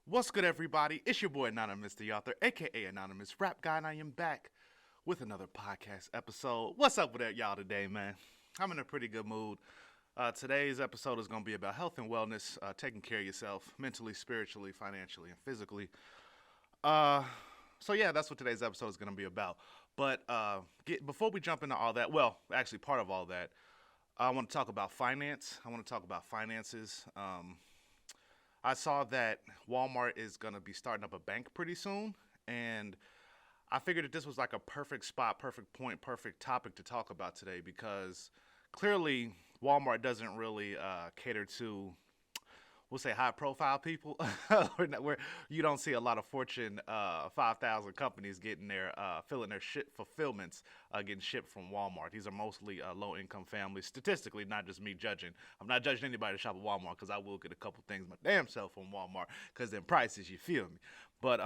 What's good, everybody? It's your boy Anonymous, the author, aka Anonymous Rap Guy, and I am back with another podcast episode. What's up with that, y'all, today, man? I'm in a pretty good mood. Today's episode is going to be about health and wellness, taking care of yourself mentally, spiritually, financially, and physically. Uh, so that's what today's episode is going to be about. But before we jump into all that, well, actually, part of all that, I want to talk about finance. I want to talk about finances. I saw that Walmart is going to be starting up a bank pretty soon. And I figured that this was like a perfect spot, perfect point, perfect topic to talk about today because clearly Walmart doesn't really cater to, we'll say, high profile people, where you don't see a lot of Fortune 5,000 companies getting their filling their shit fulfillments getting shipped from Walmart. These are mostly low income families, statistically, not just me judging. I'm not judging anybody to shop at Walmart because I will get a couple things my damn self from Walmart because then prices, you feel me. But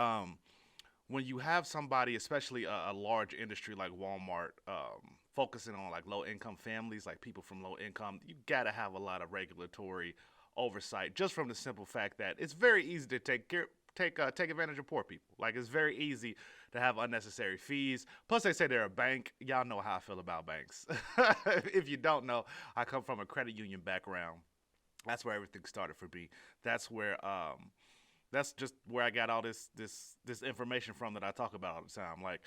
when you have somebody, especially a large industry like Walmart, focusing on like low income families, like people from low income, you gotta have a lot of regulatory oversight, just from the simple fact that it's very easy to take advantage of poor people. Like it's very easy to have unnecessary fees. Plus, they say they're a bank. Y'all know how I feel about banks. If you don't know, I come from a credit union background. That's where everything started for me. That's where that's just where I got all this information from that I talk about all the time. Like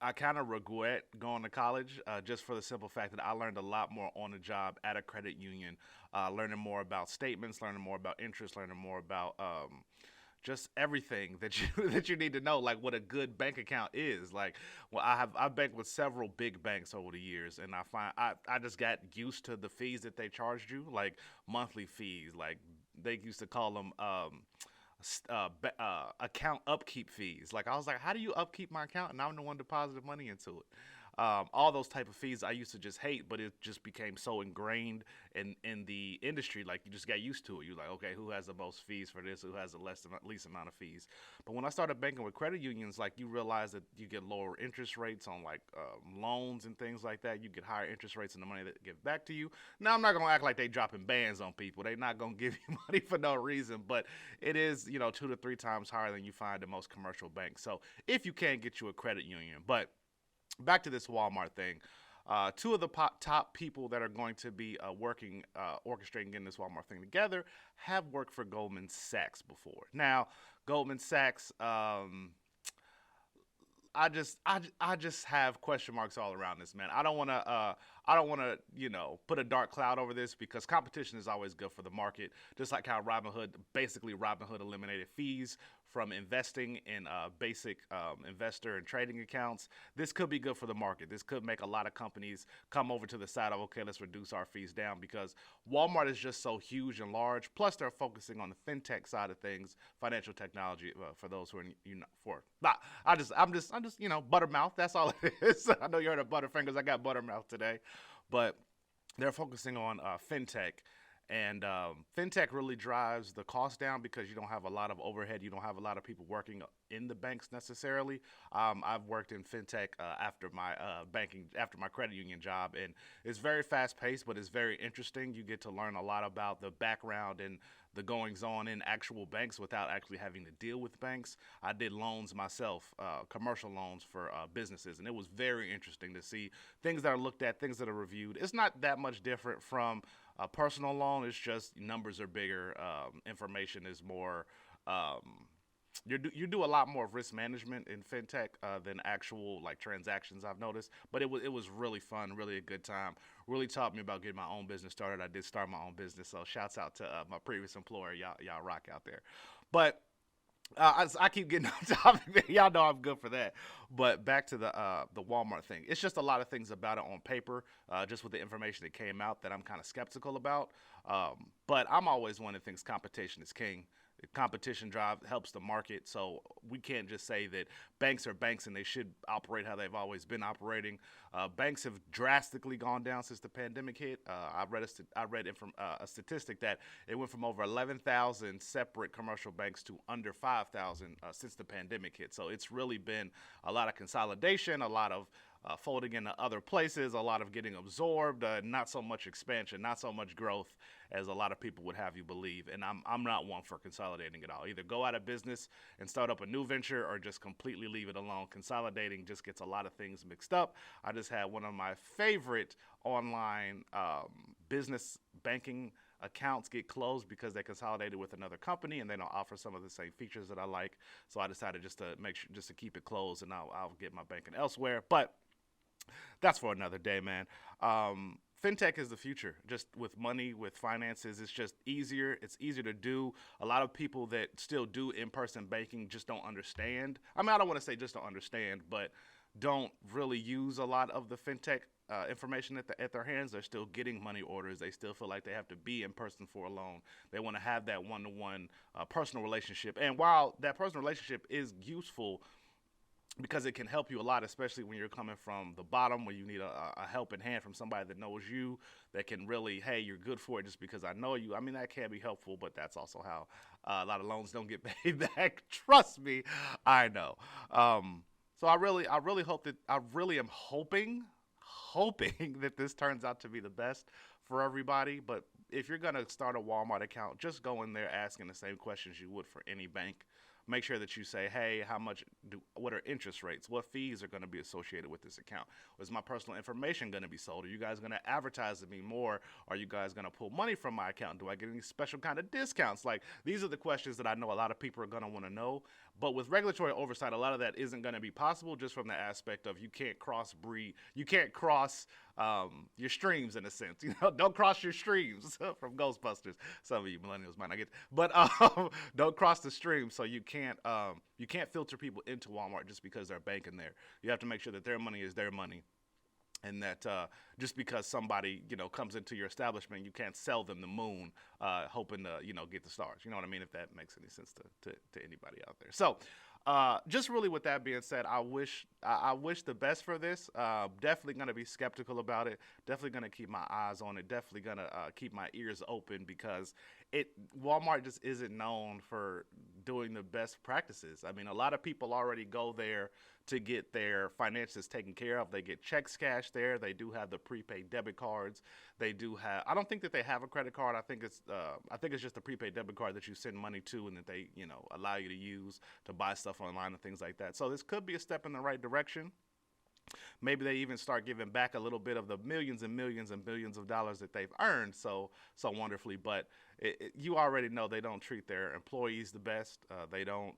I kind of regret going to college just for the simple fact that I learned a lot more on the job at a credit union, learning more about statements, learning more about interest, learning more about just everything that you that you need to know, like what a good bank account is. Like, well, I've banked with several big banks over the years, and I just got used to the fees that they charged you, like monthly fees, like they used to call them account upkeep fees. Like I was like, how do you upkeep my account and I'm the one depositing money into it? All those type of fees I used to just hate, but it just became so ingrained in the industry. Like you just got used to it. You're like, okay, who has the most fees for this? Who has the least amount of fees? But when I started banking with credit unions, like you realize that you get lower interest rates on like loans and things like that. You get higher interest rates on the money that give back to you. Now I'm not gonna act like they dropping bans on people. They're not gonna give you money for no reason, but it is 2 to 3 times higher than you find in most commercial banks. So if you can get you a credit union, but back to this Walmart thing. Two of the top people that are going to be orchestrating getting this Walmart thing together have worked for Goldman Sachs before. Now, Goldman Sachs, I just have question marks all around this, man. I don't wanna put a dark cloud over this because competition is always good for the market. Just like how Robinhood eliminated fees from investing in basic investor and trading accounts. This could be good for the market. This could make a lot of companies come over to the side of, okay, let's reduce our fees down because Walmart is just so huge and large. Plus, they're focusing on the fintech side of things, financial technology. For those who are for, nah, I'm just buttermouth. That's all it is. I know you heard of Butterfingers. I got buttermouth today, but they're focusing on fintech. And fintech really drives the cost down because you don't have a lot of overhead. You don't have a lot of people working in the banks necessarily. I've worked in fintech after my credit union job, and it's very fast paced, but it's very interesting. You get to learn a lot about the background and the goings on in actual banks without actually having to deal with banks. I did loans myself, commercial loans for businesses, and it was very interesting to see things that are looked at, things that are reviewed. It's not that much different from a personal loan. It's just numbers are bigger, information is more. You do a lot more of risk management in fintech than actual like transactions. I've noticed, but it was really fun, really a good time. Really taught me about getting my own business started. I did start my own business, so shouts out to my previous employer. Y'all rock out there. But I keep getting on topic. Y'all know I'm good for that. But back to the Walmart thing. It's just a lot of things about it on paper, just with the information that came out that I'm kind of skeptical about. But I'm always one that thinks competition is king. Competition drive helps the market, so we can't just say that banks are banks and they should operate how they've always been operating. Banks have drastically gone down since the pandemic hit. I read a statistic that it went from over 11,000 separate commercial banks to under 5,000 since the pandemic hit. So it's really been a lot of consolidation, a lot of folding into other places, a lot of getting absorbed, not so much expansion, not so much growth as a lot of people would have you believe. And I'm not one for consolidating it all. Either go out of business and start up a new venture or just completely leave it alone. Consolidating just gets a lot of things mixed up. I just had one of my favorite online business banking accounts get closed because they consolidated with another company and they don't offer some of the same features that I like. So I decided just to keep it closed, and I'll get my banking elsewhere. But that's for another day, man. Fintech is the future. Just with money, with finances, it's just easier. It's easier to do. A lot of people that still do in-person banking just don't understand. I mean, I don't want to say just don't understand, but don't really use a lot of the fintech information at their hands. They're still getting money orders. They still feel like they have to be in person for a loan. They want to have that one-to-one personal relationship. And while that personal relationship is useful, because it can help you a lot, especially when you're coming from the bottom, where you need a helping hand from somebody that knows you, that can really, hey, you're good for it just because I know you. I mean, that can be helpful, but that's also how a lot of loans don't get paid back. Trust me, I know. So I really hope that I really am hoping that this turns out to be the best for everybody. But if you're gonna start a Walmart account, just go in there asking the same questions you would for any bank. Make sure that you say, hey, what are interest rates? What fees are going to be associated with this account? Is my personal information going to be sold? Are you guys going to advertise to me more? Are you guys going to pull money from my account? Do I get any special kind of discounts? Like, these are the questions that I know a lot of people are going to want to know. But with regulatory oversight, a lot of that isn't going to be possible, just from the aspect of you can't cross-breed. You can't cross your streams, in a sense. You know, don't cross your streams from Ghostbusters. Some of you millennials might not get, but don't cross the stream. So you can't filter people into Walmart just because they're banking there. You have to make sure that their money is their money, and that just because somebody comes into your establishment, you can't sell them the moon, hoping to get the stars. You know what I mean? If that makes any sense to anybody out there. So. Just really with that being said, I wish the best for this. Definitely going to be skeptical about it. Definitely going to keep my eyes on it. Definitely going to keep my ears open, because Walmart just isn't known for doing the best practices. I mean, a lot of people already go there to get their finances taken care of. They get checks cashed there. They do have the prepaid debit cards. They do have. I don't think that they have a credit card. I think it's just a prepaid debit card that you send money to, and that they allow you to use to buy stuff online and things like that. So this could be a step in the right direction. Maybe they even start giving back a little bit of the millions and millions and billions of dollars that they've earned so wonderfully. But you already know they don't treat their employees the best. They don't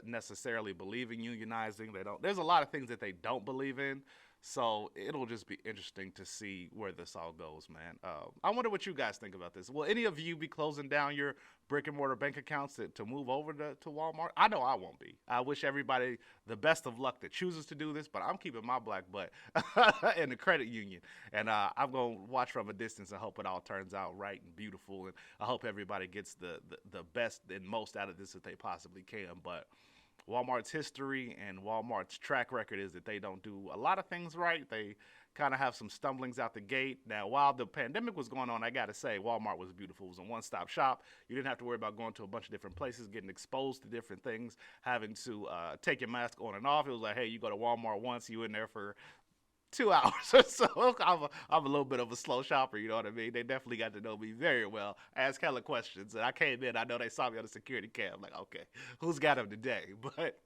necessarily believe in unionizing. There's a lot of things that they don't believe in. So it'll just be interesting to see where this all goes, man. I wonder what you guys think about this. Will any of you be closing down your brick and mortar bank accounts to move over to Walmart? I know I won't be. I wish everybody the best of luck that chooses to do this, but I'm keeping my black butt in the credit union. And I'm going to watch from a distance and hope it all turns out right and beautiful. And I hope everybody gets the best and most out of this that they possibly can. But Walmart's history and Walmart's track record is that they don't do a lot of things right. They kind of have some stumblings out the gate. Now, while the pandemic was going on, I got to say, Walmart was beautiful. It was a one-stop shop. You didn't have to worry about going to a bunch of different places, getting exposed to different things, having to take your mask on and off. It was like, hey, you go to Walmart once, you in there for 2 hours or so. I'm a little bit of a slow shopper, you know what I mean? They definitely got to know me very well. Ask hella questions. And I came in, I know they saw me on the security cam. I'm like, okay, who's got him today? But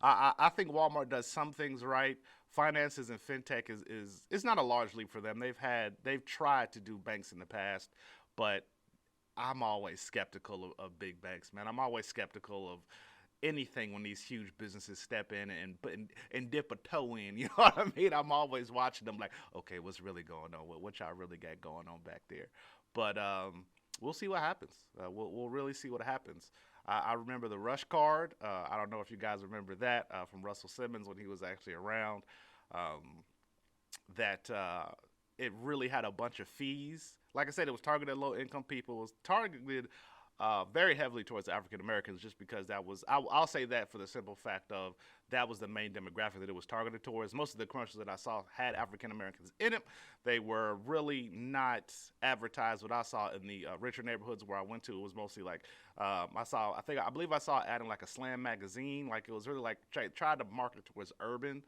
I think Walmart does some things right. Finances and fintech is not a large leap for them. They've tried to do banks in the past, but I'm always skeptical of big banks, man. I'm always skeptical of anything when these huge businesses step in and dip a toe in. You know what I mean? I'm always watching them like, okay, what's really going on? What y'all really got going on back there? But we'll see what happens. We'll really see what happens. I remember the Rush card. I don't know if you guys remember that from Russell Simmons when he was actually around. It really had a bunch of fees. Like I said, it was targeted at low-income people. It was targeted very heavily towards African Americans, just because I'll say that for the simple fact of that was the main demographic that it was targeted towards. Most of the commercials that I saw had African Americans in it. They were really not advertised. What I saw in the richer neighborhoods where I went to, it was mostly like I believe I saw it ad in like a Slam magazine. Like, it was really like tried to market towards urban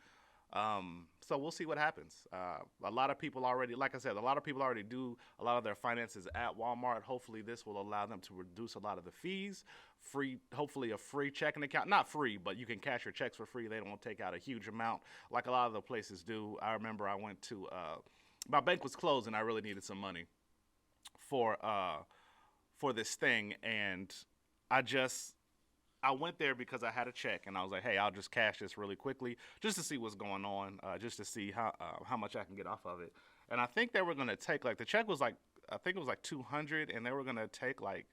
So we'll see what happens. A lot of people already, like I said, a lot of people already do a lot of their finances at Walmart. Hopefully, this will allow them to reduce a lot of the fees. Free, hopefully, a free checking account. Not free, but you can cash your checks for free. They don't take out a huge amount like a lot of the places do. I remember I went to my bank was closed and I really needed some money for this thing, and I just I went there because I had a check, and I was like, "Hey, I'll just cash this really quickly, just to see what's going on, just to see how much I can get off of it." And I think they were gonna take like the check was like I think it was like 200, and they were gonna take like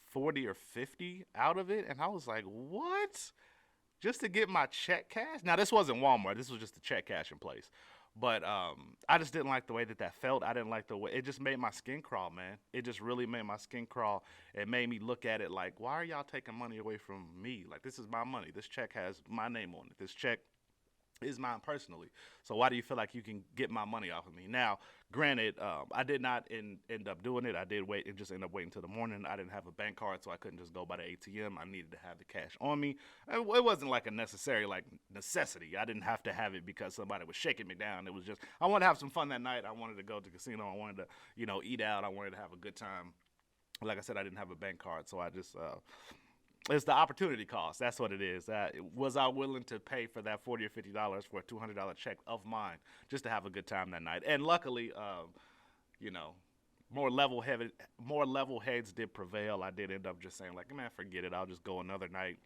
40 or 50 out of it, and I was like, "What?" Just to get my check cash? Now this wasn't Walmart. This was just a check cash in place. But I just didn't like the way that felt. I didn't like the way it just made my skin crawl, man. It just really made my skin crawl. It made me look at it like, why are y'all taking money away from me? Like, this is my money. This check has my name on it. This check is mine personally. So why do you feel like you can get my money off of me? Now, granted, I did not end up doing it. I did wait and just end up waiting until the morning. I didn't have a bank card, so I couldn't just go by the ATM. I needed to have the cash on me. It wasn't like a necessary like necessity. I didn't have to have it because somebody was shaking me down. It was just I wanted to have some fun that night. I wanted to go to the casino. I wanted to eat out. I wanted to have a good time. Like I said, I didn't have a bank card, so I just it's the opportunity cost. That's what it is. Was I willing to pay for that $40 or $50 for a $200 check of mine just to have a good time that night? And luckily, you know, more level heads did prevail. I did end up just saying like, man, forget it. I'll just go another night.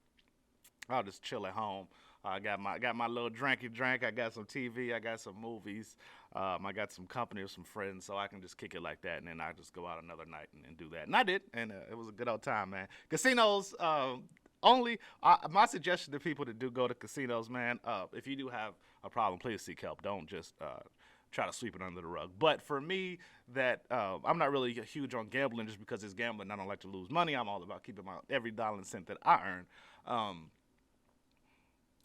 I'll just chill at home. I got my little drinky drink. I got some TV. I got some movies. I got some company or some friends, so I can just kick it like that, and then I just go out another night and do that. And I did, and it was a good old time, man. Casinos, my suggestion to people to do go to casinos, man. If you do have a problem, please seek help. Don't just try to sweep it under the rug. But for me, I'm not really huge on gambling just because it's gambling. I don't like to lose money. I'm all about keeping my every dollar and cent that I earn.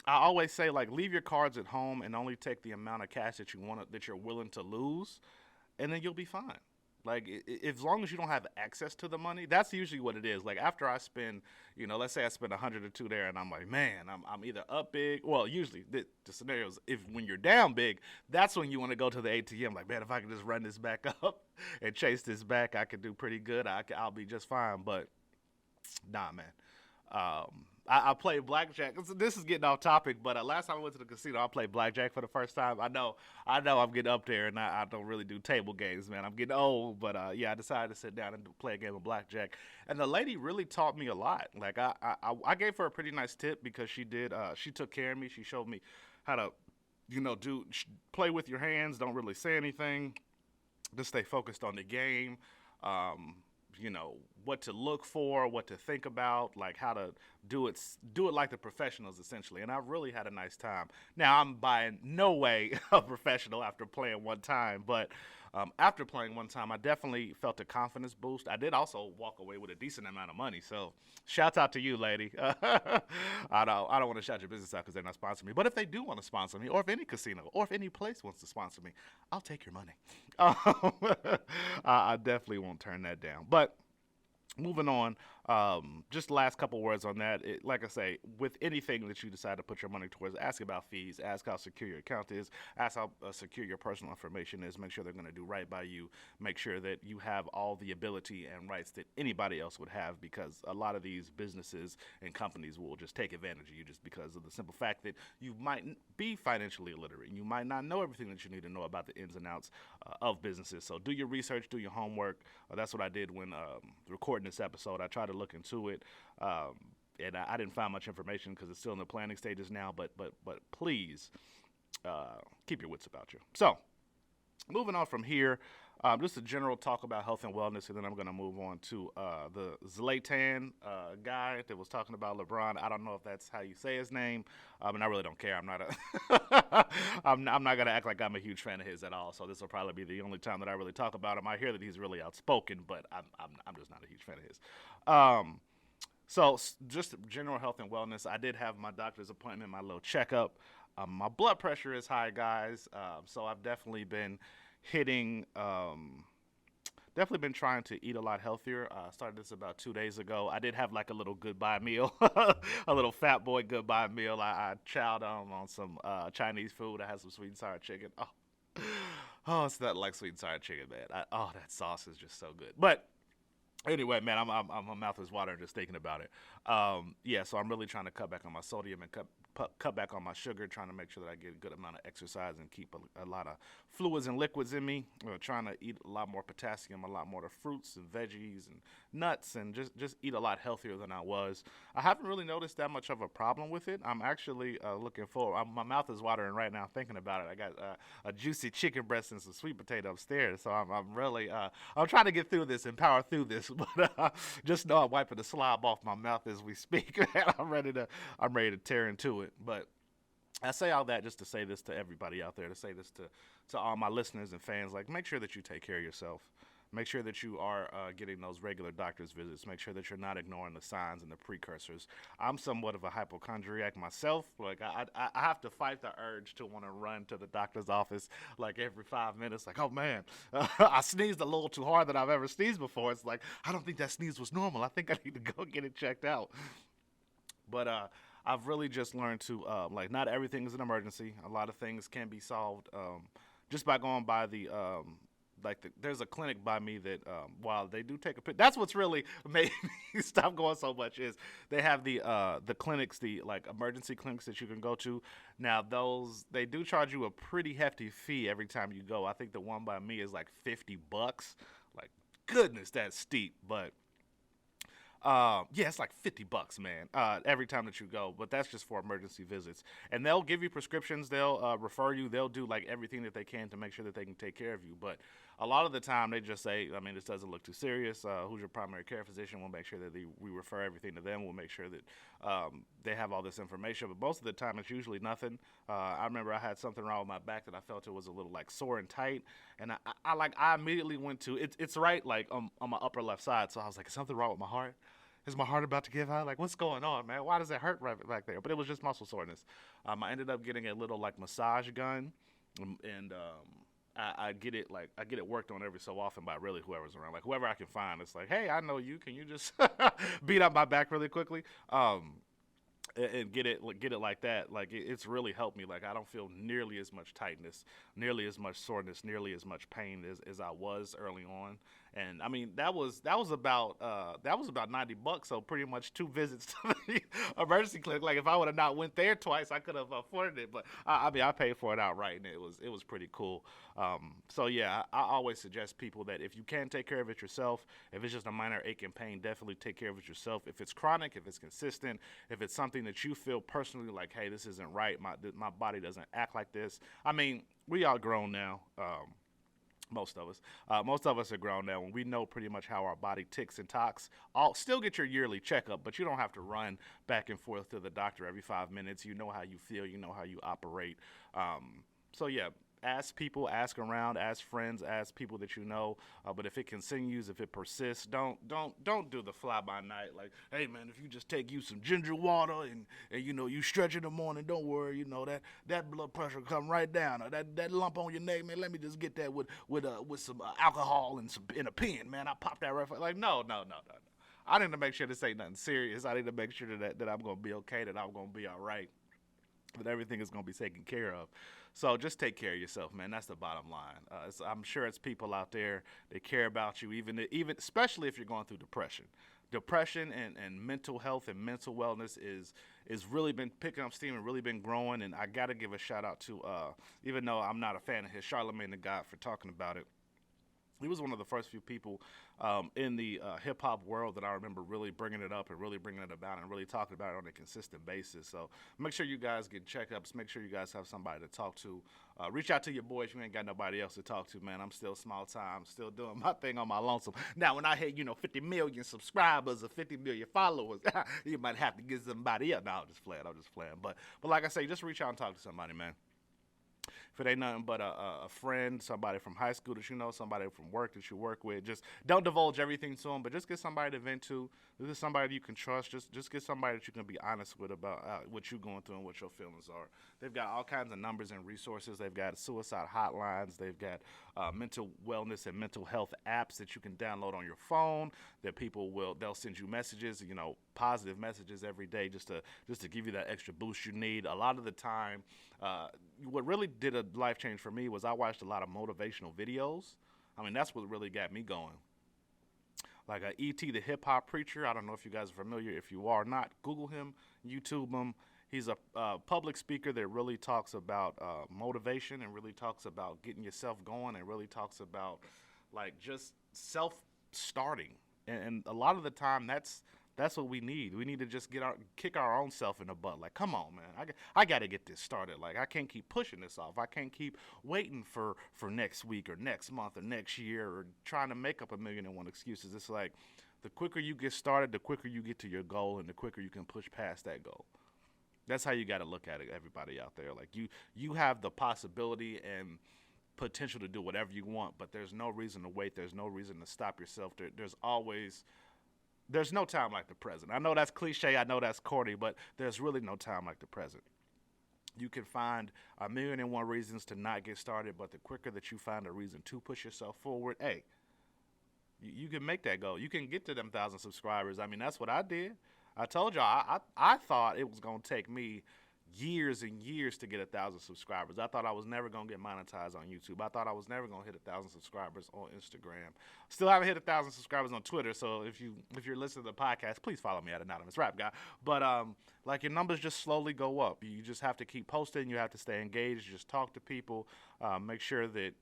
I always say like leave your cards at home and only take the amount of cash that you're willing to lose, and then you'll be fine. Like as long as you don't have access to the money, that's usually what it is. Like after I spend, let's say I spend 100 or two there, and I'm like, man, I'm either up big. Well, usually the scenarios if when you're down big, that's when you want to go to the ATM. Like, man, if I can just run this back up and chase this back, I could do pretty good. I'll be just fine. But nah, man. I played blackjack. This is getting off topic, but last time I went to the casino, I played blackjack for the first time. I know I'm getting up there, and I don't really do table games, man. I'm getting old, but yeah, I decided to sit down and play a game of blackjack. And the lady really taught me a lot. Like I gave her a pretty nice tip because she took care of me. She showed me how to, play with your hands. Don't really say anything. Just stay focused on the game. What to look for, what to think about, like how to do it like the professionals essentially. And I really had a nice time. Now I'm by no way a professional after playing one time, but after playing one time, I definitely felt a confidence boost. I did also walk away with a decent amount of money. So shout out to you, lady. I don't want to shout your business out because they're not sponsoring me. But if they do want to sponsor me, or if any casino, or if any place wants to sponsor me, I'll take your money. I definitely won't turn that down. But moving on, just last couple words on that. Like I say, with anything that you decide to put your money towards, ask about fees, ask how secure your account is, ask how secure your personal information is, make sure they're going to do right by you, make sure that you have all the ability and rights that anybody else would have, because a lot of these businesses and companies will just take advantage of you just because of the simple fact that you might be financially illiterate. You might not know everything that you need to know about the ins and outs of businesses. So do your research, do your homework. That's what I did when recording this episode. I tried to look into it, and I didn't find much information because it's still in the planning stages now. But please keep your wits about you. So moving on from here, just a general talk about health and wellness, and then I'm going to move on to the Zlatan guy that was talking about Lebron. I don't know if that's how you say his name, and I really don't care. I'm not I'm not going to act like I'm a huge fan of his at all. So this will probably be the only time that I really talk about him. I hear that he's really outspoken, but I'm just not a huge fan of his. So just general health and wellness. I did have my doctor's appointment, my little checkup. My blood pressure is high, guys. So I've definitely been hitting definitely been trying to eat a lot healthier. Started this about 2 days ago. I did have like a little goodbye meal, a little fat boy goodbye meal. I chowed on some Chinese food. I had some sweet and sour chicken. Oh, it's not like sweet and sour chicken, man. That sauce is just so good. But anyway, man, my mouth is watering just thinking about it. Yeah, so I'm really trying to cut back on my sodium and cut back on my sugar, trying to make sure that I get a good amount of exercise and keep a lot of fluids and liquids in me. Trying to eat a lot more potassium, a lot more of fruits and veggies and nuts, and just eat a lot healthier than I was. I haven't really noticed that much of a problem with it. I'm actually looking forward. My mouth is watering right now thinking about it. I got a juicy chicken breast and some sweet potato upstairs, so I'm really I'm trying to get through this and power through this. But just know I'm wiping the slob off my mouth as we speak. I'm ready to tear into it. But I say all that just to say this to everybody out there, to say this to all my listeners and fans. Like, make sure that you take care of yourself. Make sure that you are getting those regular doctor's visits. Make sure that you're not ignoring the signs and the precursors. I'm somewhat of a hypochondriac myself. Like, I have to fight the urge to want to run to the doctor's office like every 5 minutes. Like, oh man, I sneezed a little too hard than I've ever sneezed before. It's like, I don't think that sneeze was normal. I think I need to go get it checked out. But I've really just learned to like, not everything is an emergency. A lot of things can be solved just by going by there's a clinic by me that while they do take a picture, that's what's really made me stop going so much, is they have the clinics, the like emergency clinics that you can go to. Now they do charge you a pretty hefty fee every time you go. I think the one by me is like $50. Like, goodness, that's steep. But yeah, it's like $50, man, every time that you go. But that's just for emergency visits. And they'll give you prescriptions. They'll refer you. They'll do like everything that they can to make sure that they can take care of you. But a lot of the time, they just say, I mean, this doesn't look too serious. Who's your primary care physician? We'll make sure that we refer everything to them. We'll make sure that they have all this information. But most of the time, it's usually nothing. I remember I had something wrong with my back that I felt it was a little like sore and tight. And I immediately went to, it's right like on my upper left side. So I was like, is something wrong with my heart? Is my heart about to give out? Like, what's going on, man? Why does it hurt right back there? But it was just muscle soreness. I ended up getting a little like massage gun, and I get it worked on every so often by really whoever's around, like whoever I can find. It's like, hey, I know you. Can you just beat up my back really quickly? And get it like that. Like, it's really helped me. Like, I don't feel nearly as much tightness, nearly as much soreness, nearly as much pain as I was early on. And I mean, that was about $90. So pretty much 2 visits to the emergency clinic. Like, if I would have not went there twice, I could have afforded it. But I mean, I paid for it outright, and it was pretty cool. So yeah, I always suggest people that if you can take care of it yourself, if it's just a minor ache and pain, definitely take care of it yourself. If it's chronic, if it's consistent, if it's something that you feel personally like, hey, this isn't right, my body doesn't act like this. I mean, we all grown now. Most of us are grown now, and we know pretty much how our body ticks and talks. Still get your yearly checkup, but you don't have to run back and forth to the doctor every 5 minutes. You know how you feel. You know how you operate. So yeah, ask people, ask around, ask friends, ask people that you know. But if it continues, if it persists, don't do the fly by night. Like, hey man, if you just take you some ginger water and you know, you stretch in the morning, don't worry, you know that blood pressure will come right down. Or that lump on your neck, man, let me just get that with some alcohol and a pen, man. I pop that right. Like, no. I need to make sure this ain't nothing serious. I need to make sure that I'm gonna be okay, that I'm gonna be all right, that everything is gonna be taken care of. So just take care of yourself, man. That's the bottom line. I'm sure it's people out there that care about you, even especially if you're going through depression. Depression and mental health and mental wellness is really been picking up steam and really been growing. And I got to give a shout out to, even though I'm not a fan of his, Charlamagne the God, for talking about it. He was one of the first few people in the hip-hop world that I remember really bringing it up and really bringing it about and really talking about it on a consistent basis. So make sure you guys get checkups. Make sure you guys have somebody to talk to. Reach out to your boys. You ain't got nobody else to talk to, man. I'm still small time, still doing my thing on my lonesome. Now, when I hit, 50 million subscribers or 50 million followers, you might have to get somebody else. No, I'm just playing. But like I say, just reach out and talk to somebody, man. If it ain't nothing but a friend, somebody from high school that you know, somebody from work that you work with, just don't divulge everything to them, but just get somebody to vent to. This is somebody you can trust. Just get somebody that you can be honest with about what you're going through and what your feelings are. They've got all kinds of numbers and resources. They've got suicide hotlines. They've got mental wellness and mental health apps that you can download on your phone. That they'll send you messages, positive messages every day, just to give you that extra boost you need. A lot of the time, what really did a life change for me was I watched a lot of motivational videos. I mean, that's what really got me going. Like E.T. the hip hop preacher. I don't know if you guys are familiar. If you are not, Google him, YouTube him. He's a public speaker that really talks about motivation and really talks about getting yourself going and really talks about like just self-starting. And a lot of the time, that's what we need. We need to just kick our own self in the butt. Like, come on, man. I got to get this started. Like, I can't keep pushing this off. I can't keep waiting for next week or next month or next year or trying to make up 1,000,001 excuses. It's like the quicker you get started, the quicker you get to your goal, and the quicker you can push past that goal. That's how you got to look at it, everybody out there. Like, you have the possibility and potential to do whatever you want, but there's no reason to wait. There's no reason to stop yourself. There's no time like the present. I know that's cliche. I know that's corny, but there's really no time like the present. You can find 1,000,001 reasons to not get started, but the quicker that you find a reason to push yourself forward, hey, you can make that goal. You can get to them 1,000 subscribers. I mean, that's what I did. I told y'all, I thought it was going to take me years and years to get 1,000 subscribers. I thought I was never going to get monetized on YouTube. I thought I was never going to hit 1,000 subscribers on Instagram. Still haven't hit 1,000 subscribers on Twitter, so if you're listening to the podcast, please follow me at Anonymous Rap Guy. But like your numbers just slowly go up. You just have to keep posting. You have to stay engaged. Just talk to people. Make sure that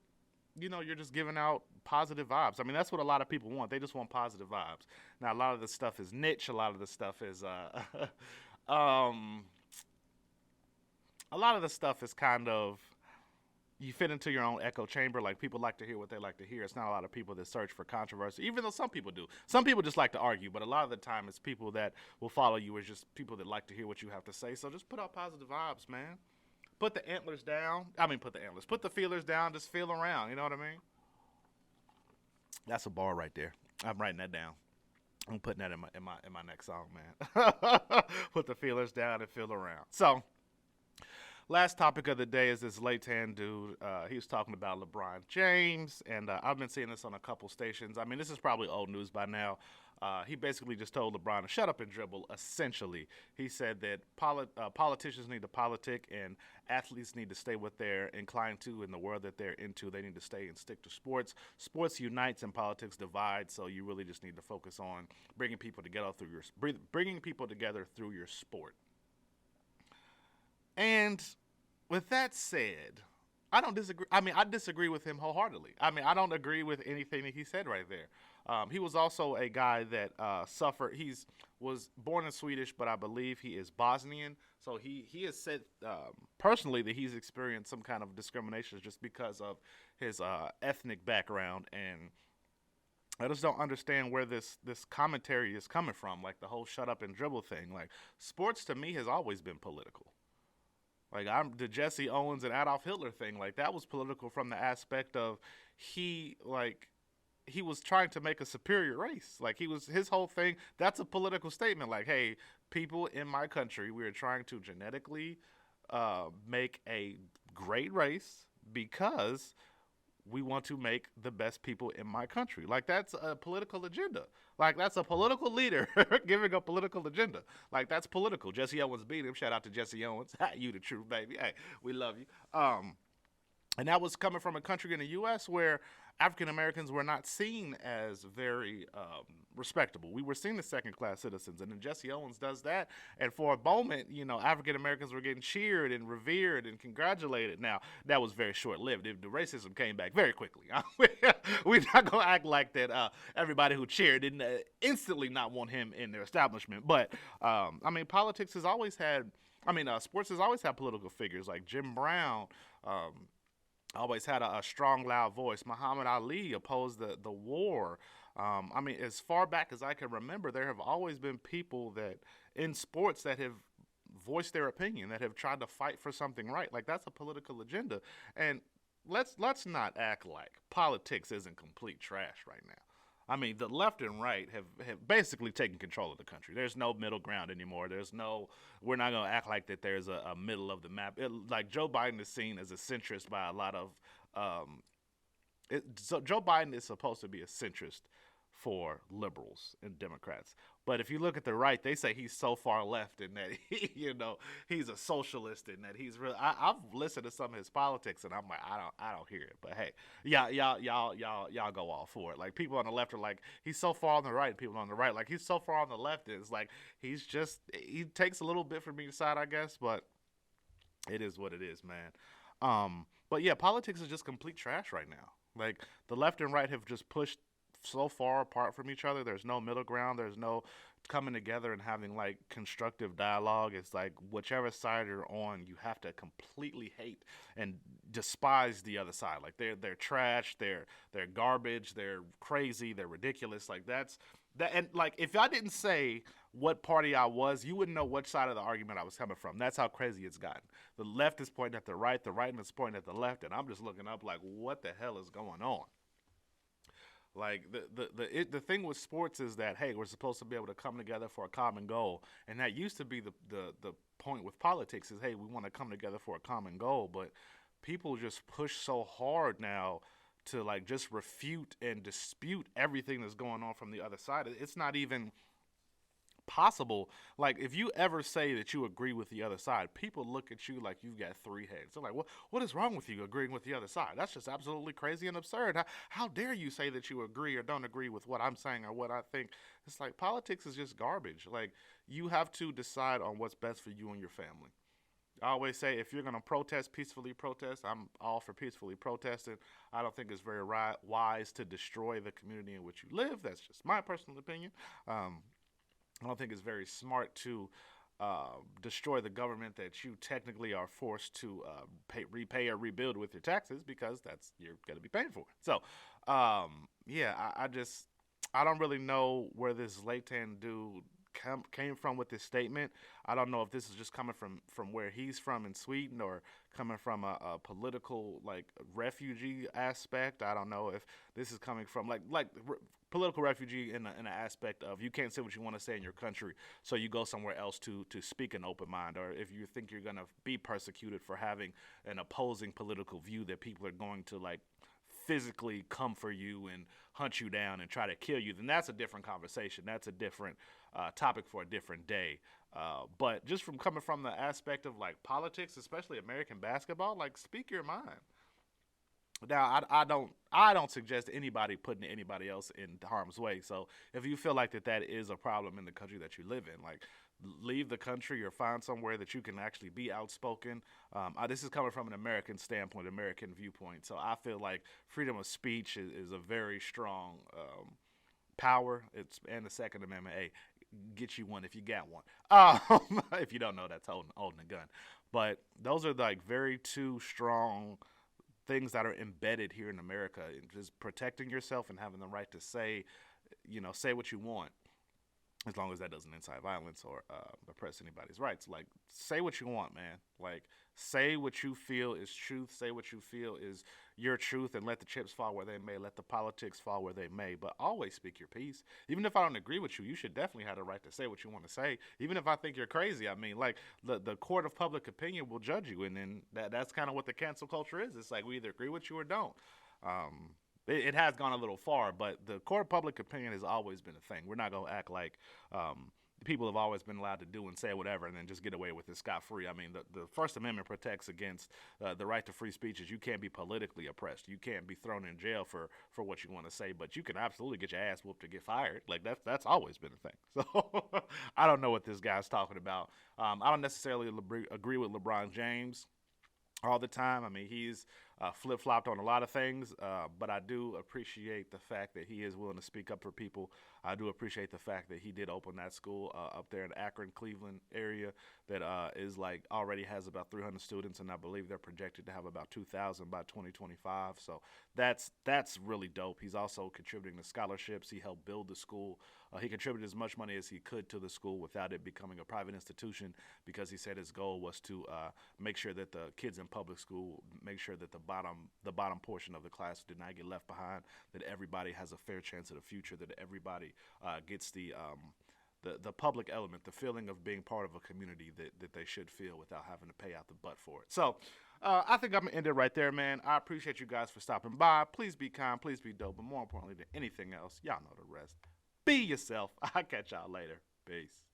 you're just giving out positive vibes. I mean, that's what a lot of people want. They just want positive vibes. Now, a lot of this stuff is niche. A lot of this stuff is a lot of the stuff is kind of, you fit into your own echo chamber. Like, people like to hear what they like to hear. It's not a lot of people that search for controversy, even though some people do. Some people just like to argue, but a lot of the time it's people that will follow you as just people that like to hear what you have to say. So just put out positive vibes, man. Put the antlers down. Put the feelers down. Just feel around. You know what I mean? That's a bar right there. I'm writing that down. I'm putting that in my next song, man. Put the feelers down and feel around. So, last topic of the day is this Zlatan dude. He was talking about LeBron James, and I've been seeing this on a couple stations. I mean, this is probably old news by now. He basically just told LeBron to shut up and dribble, essentially. He said that politicians need to politic and athletes need to stay what they're inclined to in the world that they're into. They need to stay and stick to sports. Sports unites and politics divide, so you really just need to focus on bringing people together through your sport. And with that said, I don't disagree. I mean, I disagree with him wholeheartedly. I mean, I don't agree with anything that he said right there. He was also a guy that suffered. Was born in Swedish, but I believe he is Bosnian. So he has said personally that he's experienced some kind of discrimination just because of his ethnic background. And I just don't understand where this commentary is coming from, like the whole shut up and dribble thing. Like, sports to me has always been political. Like, the Jesse Owens and Adolf Hitler thing, like, that was political from the aspect of he was trying to make a superior race. Like, his whole thing, that's a political statement. Like, hey, people in my country, we are trying to genetically make a great race because we want to make the best people in my country. Like, that's a political agenda. Like, that's a political leader giving a political agenda. Like, that's political. Jesse Owens beat him. Shout out to Jesse Owens. You the truth, baby. Hey, we love you. And that was coming from a country in the U.S. where African Americans were not seen as very respectable. We were seen as second-class citizens, and then Jesse Owens does that. And for a moment, African Americans were getting cheered and revered and congratulated. Now, that was very short-lived. The racism came back very quickly. We're not going to act like that everybody who cheered didn't instantly not want him in their establishment. But, politics has always had, sports has always had political figures like Jim Brown, always had a strong, loud voice. Muhammad Ali opposed the war. As far back as I can remember, there have always been people that in sports that have voiced their opinion, that have tried to fight for something right. Like, that's a political agenda. And let's not act like politics isn't complete trash right now. I mean, the left and right have basically taken control of the country. There's no middle ground anymore. We're not going to act like that there's a middle of the map. Like, Joe Biden is seen as a centrist by a lot of, so Joe Biden is supposed to be a centrist for liberals and Democrats. But if you look at the right, they say he's so far left in that he's a socialist and that he's really. I've listened to some of his politics and I'm like, I don't hear it. But hey, y'all go all for it. Like, people on the left are like, he's so far on the right. People on the right, like, he's so far on the left. It's like he takes a little bit from each side, I guess. But it is what it is, man. But yeah, politics is just complete trash right now. Like, the left and right have just pushed so far apart from each other. There's no middle ground. There's no coming together and having like constructive dialogue. It's like whichever side you're on, you have to completely hate and despise the other side. Like, they're trash. They're garbage. They're crazy. They're ridiculous. Like, that's that. And like, if I didn't say what party I was, you wouldn't know which side of the argument I was coming from. That's how crazy it's gotten. The left is pointing at the right is pointing at the left, and I'm just looking up like, what the hell is going on? Like, the thing with sports is that, hey, we're supposed to be able to come together for a common goal, and that used to be the point with politics is, hey, we want to come together for a common goal, but people just push so hard now to like just refute and dispute everything that's going on from the other side. It's not even possible. Like, if you ever say that you agree with the other side, people look at you like you've got three heads. They're like, what is wrong with you agreeing with the other side? That's just absolutely crazy and absurd. How dare you say that you agree or don't agree with what I'm saying or what I think? It's like, politics is just garbage. Like, you have to decide on what's best for you and your family. I always say, if you're going to protest, peacefully protest. I'm all for peacefully protesting. I don't think it's very wise to destroy the community in which you live. That's just my personal opinion. I don't think it's very smart to destroy the government that you technically are forced to repay or rebuild with your taxes, because you're going to be paying for it. So, yeah, I don't really know where this Zlatan dude came from with this statement. I don't know if this is just coming from where he's from in Sweden, or coming from a political like refugee aspect. I don't know if this is coming from political refugee in an aspect of, you can't say what you want to say in your country, so you go somewhere else to speak an open mind, or if you think you're going to be persecuted for having an opposing political view, that people are going to like physically come for you and hunt you down and try to kill you, then that's a different conversation. That's a different topic for a different day. But just from coming from the aspect of like politics, especially American basketball, like, speak your mind. Now, I don't suggest anybody putting anybody else in harm's way. So if you feel like that is a problem in the country that you live in, like, leave the country or find somewhere that you can actually be outspoken. This is coming from an American standpoint, American viewpoint. So I feel like freedom of speech is a very strong power. And the Second Amendment, hey, get you one if you got one. If you don't know, that's holding a gun. But those are like very two strong things that are embedded here in America. Just protecting yourself and having the right to say what you want, as long as that doesn't incite violence or oppress anybody's rights. Like, say what you want, man. Like, say what you feel is truth. Say what you feel is your truth, and let the chips fall where they may. Let the politics fall where they may. But always speak your piece. Even if I don't agree with you, you should definitely have the right to say what you want to say. Even if I think you're crazy. I mean, like, the court of public opinion will judge you, and then that's kind of what the cancel culture is. It's like, we either agree with you or don't. It has gone a little far, but the court of public opinion has always been a thing. We're not going to act like people have always been allowed to do and say whatever and then just get away with it scot-free. I mean, the First Amendment protects against the right to free speech. You can't be politically oppressed. You can't be thrown in jail for what you want to say, but you can absolutely get your ass whooped to get fired. Like, that's always been a thing. So I don't know what this guy's talking about. I don't necessarily agree with LeBron James all the time. I mean, he's flip-flopped on a lot of things, but I do appreciate the fact that he is willing to speak up for people I do appreciate the fact that he did open that school up there in Akron, Cleveland area that is like already has about 300 students, and I believe they're projected to have about 2,000 by 2025. So that's really dope. He's also contributing to scholarships. He helped build the school. He contributed as much money as he could to the school without it becoming a private institution, because he said his goal was to make sure that the kids in public school, make sure that the bottom portion of the class did not get left behind, that everybody has a fair chance at a future, that everybody gets the public element, the feeling of being part of a community that they should feel without having to pay out the butt for it. So I think I'm going to end it right there, man. I appreciate you guys for stopping by. Please be kind. Please be dope. But more importantly than anything else, y'all know the rest. Be yourself. I'll catch y'all later. Peace.